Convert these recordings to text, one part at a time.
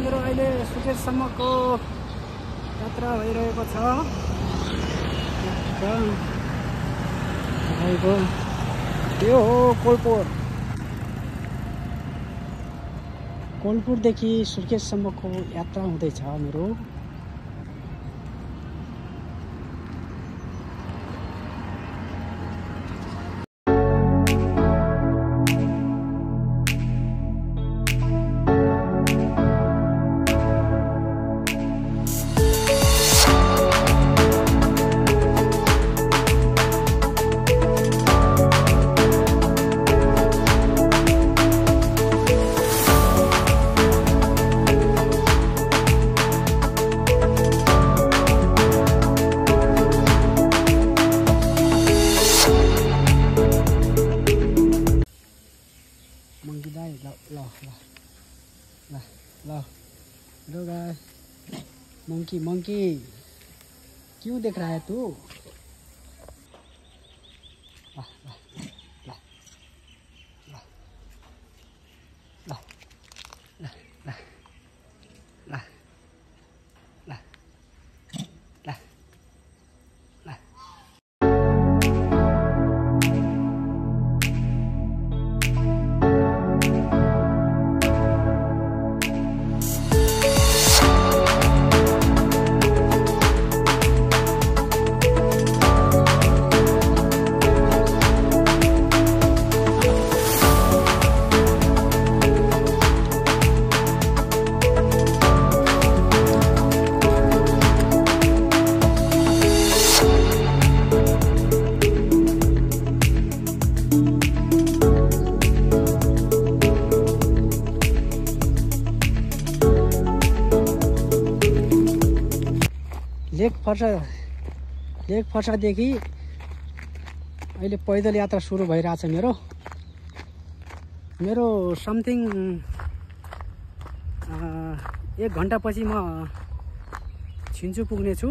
मेरो अहिले सुकेशसम्मको यात्रा भइरहेको छ। तपाईँको यो हो कोलपुरदेखि सुर्खेतसम्मको यात्रा हुँदैछ मेरो। मंकी क्यों देख रहा है तू? लेक फर्सादेखि अहिले पैदल यात्रा सुरु भइरहेछ मेरो समथिङ 1 घन्टापछि म छिन्चु पुग्ने छु।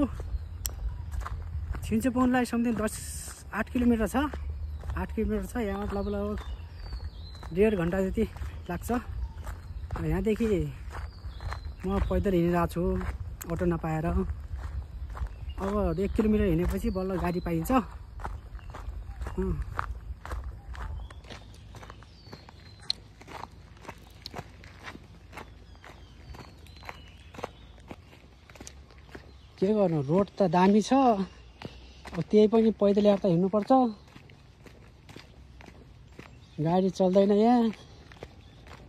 छिन्चु पुग्नलाई समथिङ 8 किलोमिटर छ। 8 किलोमिटर छ। यहाँ लगभग 1.5 घन्टा जति लाग्छ। यहाँदेखि म पैदल हिँडिरहेको छु अटो नपाएर। अब 1 किलोमिटर हिँडेपछि बल्ल गाडी पाइन्छ। के गर्नु, रोड त दामी छ। अब त्यही पनि पैदल यात्रा हिँड्नुपर्छ। गाडी चल्दैन यहाँ,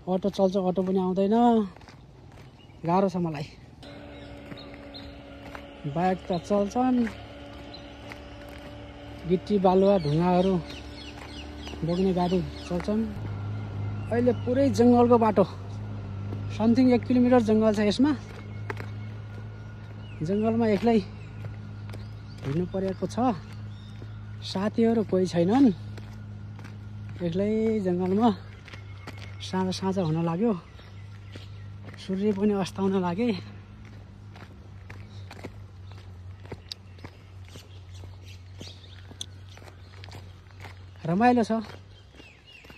अटो चल्छ अटो पनि आउँदैन। गाह्रो छ मलाई। बाइक त चल्छन्, गिट्टी बालुवा ढुङ्गाहरू बोक्ने गाडी चल्छन्। अहिले पुरै जङ्गलको बाटो, समथिङ 1 किलोमिटर जङ्गल छ यसमा। जङ्गलमा एक्लै हिँड्नु परेको छ। साथीहरू कोही छैनन्। एक्लै जङ्गलमा साँझ हुन लाग्यो। सूर्य पनि अस्ताउन लागे। रमाइलो छ।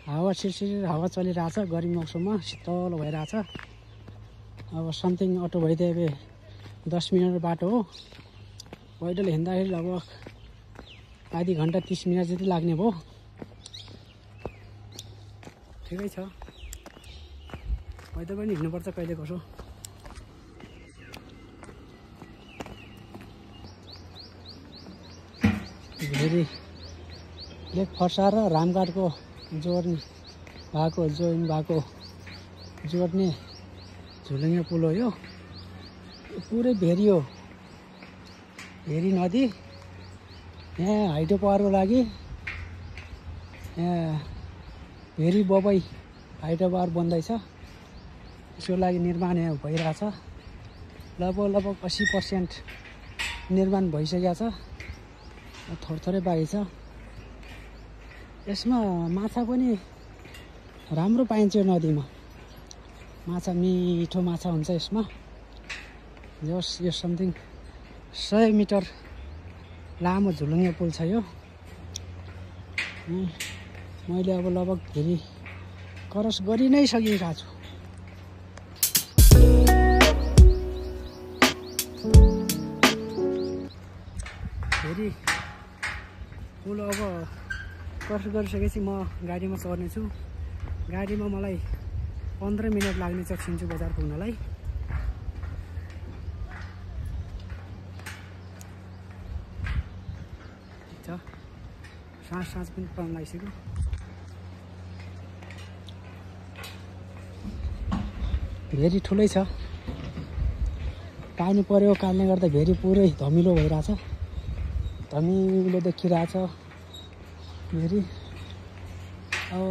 हावा सिरसिर हावा चलिरहेछ। गर्मी मौसममा शीतल भइरहेछ। अब समथिङ अटो भइदिए 10 मिनट बाटो हो। पैदल हिँड्दाखेरि लगभग आधी घन्टा 30 मिनट जति लाग्ने भयो। ठिकै छ। पैदल पनि हिँड्नुपर्छ कहिले कसो। फेरि लेक फर्सा र रामघाटको जोड्ने झुलुङ्गे पुल हो यो। पुरै भेरी हो, भेरी नदी। यहाँ हाइड्रो पावरको लागि यहाँ भेरी बबई हाइड्रो पावर बन्दैछ। यसको लागि निर्माण यहाँ भइरहेछ। लगभग 80% निर्माण भइसकेको छ। थोरै बाँकी छ। यसमा माछा पनि राम्रो पाइन्छ। यो नदीमा माछा, मिठो माछा हुन्छ यसमा। यो समथिङ 100 मिटर लामो झुलुङ्गे पुल छ यो। मैले अब लगभग फेरि क्रस गरि नै सकिरहेको छु। भेरी पुल अब क्रस गरिसकेपछि म गाडीमा चढ्नेछु। गाडीमा मलाई 15 मिनट लाग्नेछ छिन्चु बजार पुग्नलाई। साँझ पनि पर्न लागिसक्यो। भेरी ठुलै छ, पानी परेको कारणले गर्दा भेरी पुरै धमिलो भइरहेछ, धमिलो देखिरहेछ भेरी। अब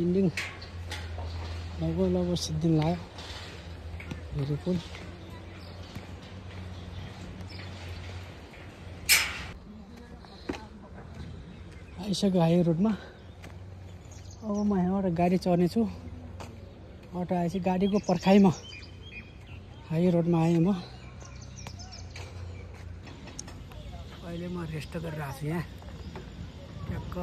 इन्डिङ लगभग सिद्धिन लाग्यो भेरी पुल। आइसक्यो हाई रोडमा। अब म यहाँबाट गाडी चढ्नेछु। अटो आएपछि गाडीको पर्खाइमा हाई रोडमा आएँ म। अहिले म रेस्ट गरिरहेको छु यहाँ ट्याक्क।